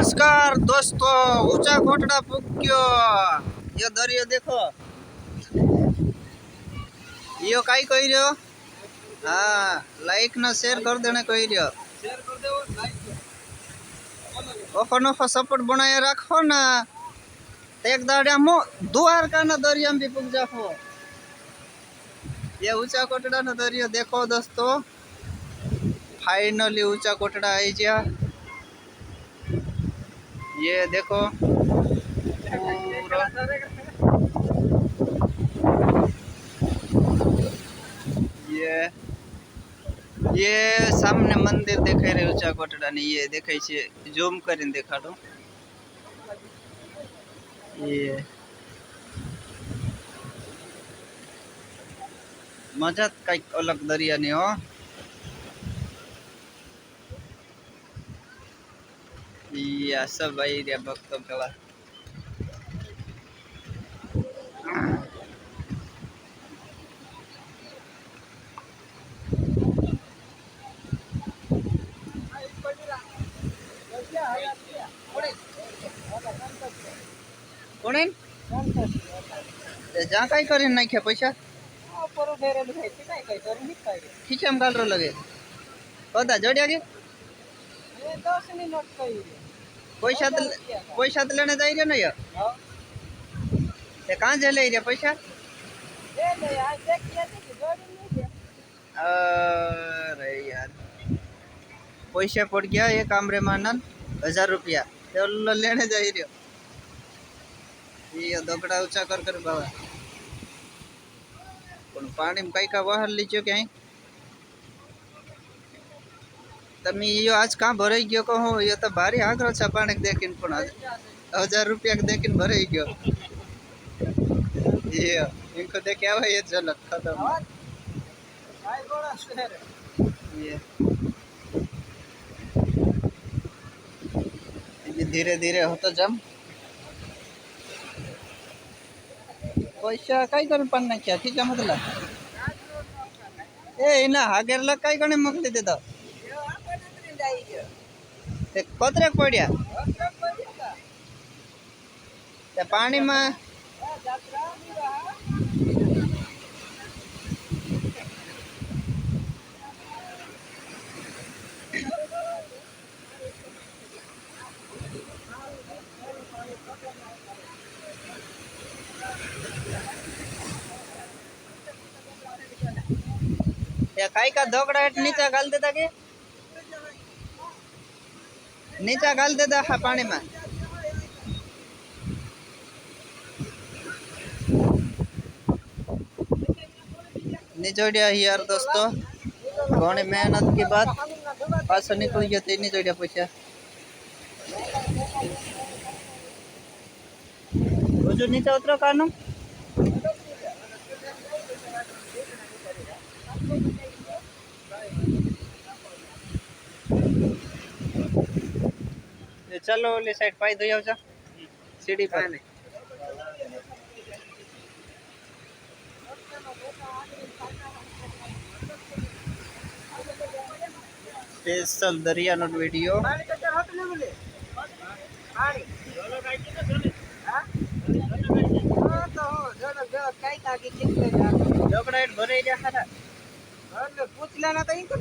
नमस्कार दोस्तों, ऊंचा कोटड़ा पुग्यो। ये दरियो देखो, यो काई कही रहो। हाँ, लाइक ना शेयर कर देने कही रहो। ओखो नोखो सपोर्ट बनाए रखो ना, एक दाड़िया मो द्वारका ना दरिया में भी पुग जाओ। ये ऊंचा कोटड़ा ना दरियो देखो दोस्तों, फाइनली ऊंचा कोटड़ा आई जा। ये देखो पूरा ये सामने मंदिर देखाई रहे ऊंचा कोटड़ा ने। ये देखाई छे, जूम करीने देखाडो। ये मजा कई अलग दरिया ने हो। ये सब आई रे भक्तों पेला कोने जा काई करीने नाख्या पैसा खीचा में गालरो लगे कदा जोड़िया के पैसा तो लेने जाई रे ना। ये कहाँ जे ले रे पैसा। अरे यार पैसा पड़ गया ये कामरे मानन 1000 रुपया तो लेने जाई रे। ये दोकड़ा ऊंचा कर कर बाबा पानी में कई का बाहर लीचो क्या तमी यो आज कहाँ भराई गयो कहो। ये तो भारी आग्रह छा पानी देखीन पण 1000 रुपया के देखीन भराई गयो। ये इनको देखे आवे ये झलक खत्म। ये धीरे धीरे होतो जम पैसा कई कर पण क्या खींचा मतलब ए इना हागेरला कई गणे मोकली दे दो ते कोतरे पड्या ते पानी में या काई का दोकड़ा नीचा गाल देता के नीचा गाल देता है पानी में। निचोड़िया यार दोस्तों घणी मेहनत के बाद पास निकल गया तो निचोड़िया पैसा वो जो नीचे उतरो कानू चलो ओली साइड पाई दो जाओ सीढ़ी पर स्पेशल दरिया नो वीडियो भरे पूछ लेना तो इनको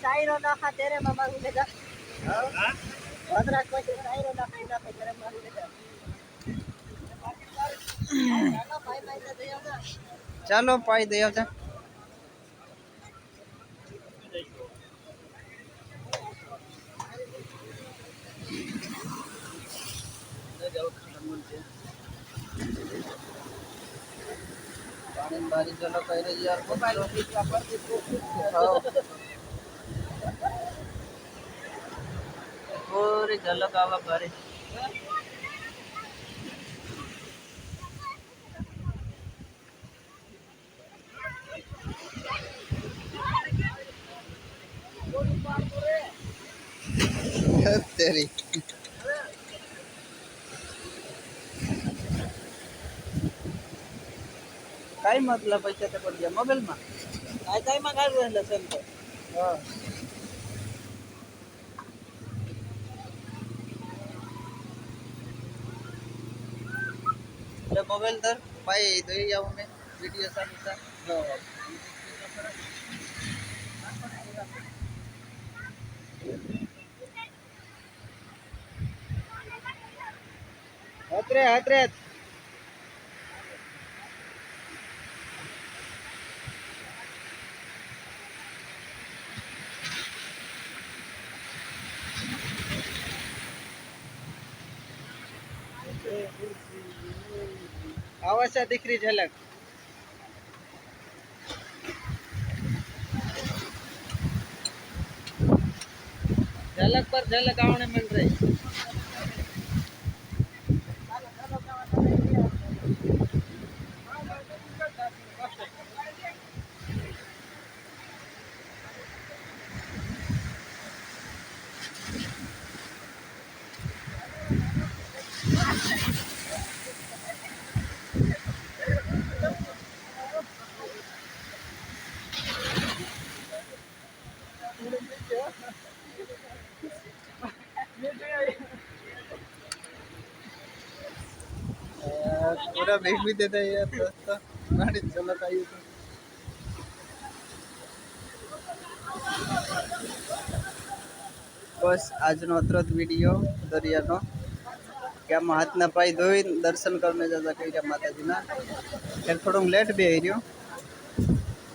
चाइरो ना खा तेरे मामा लेगा चलो पाई दे पानी बारी चलो कह रही यार पूरी झलक आवा बारी तेरी काय मतलब पैसा तो पड़ गया मोबाइल में काय काय में गाल रहले सेम तो हां ले मोबाइल धर भाई दे जाऊँ मैं वीडियो चालू था हतरे हतरे आवाज दिख रही झलक झलक पर झलक आने मिल रही पूरा भेज भी देता है यार दोस्तों गाड़ी चलत आई तो बस આજનો અતરત વિડીયો દરિયાનો કે આમાં હાથના પાય ધોઈ દર્શન કરીને જતા કર્યા માતાજીના ત્યારે થોડુંક લેટ બી આવી રહ્યો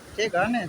ઠીક હા ને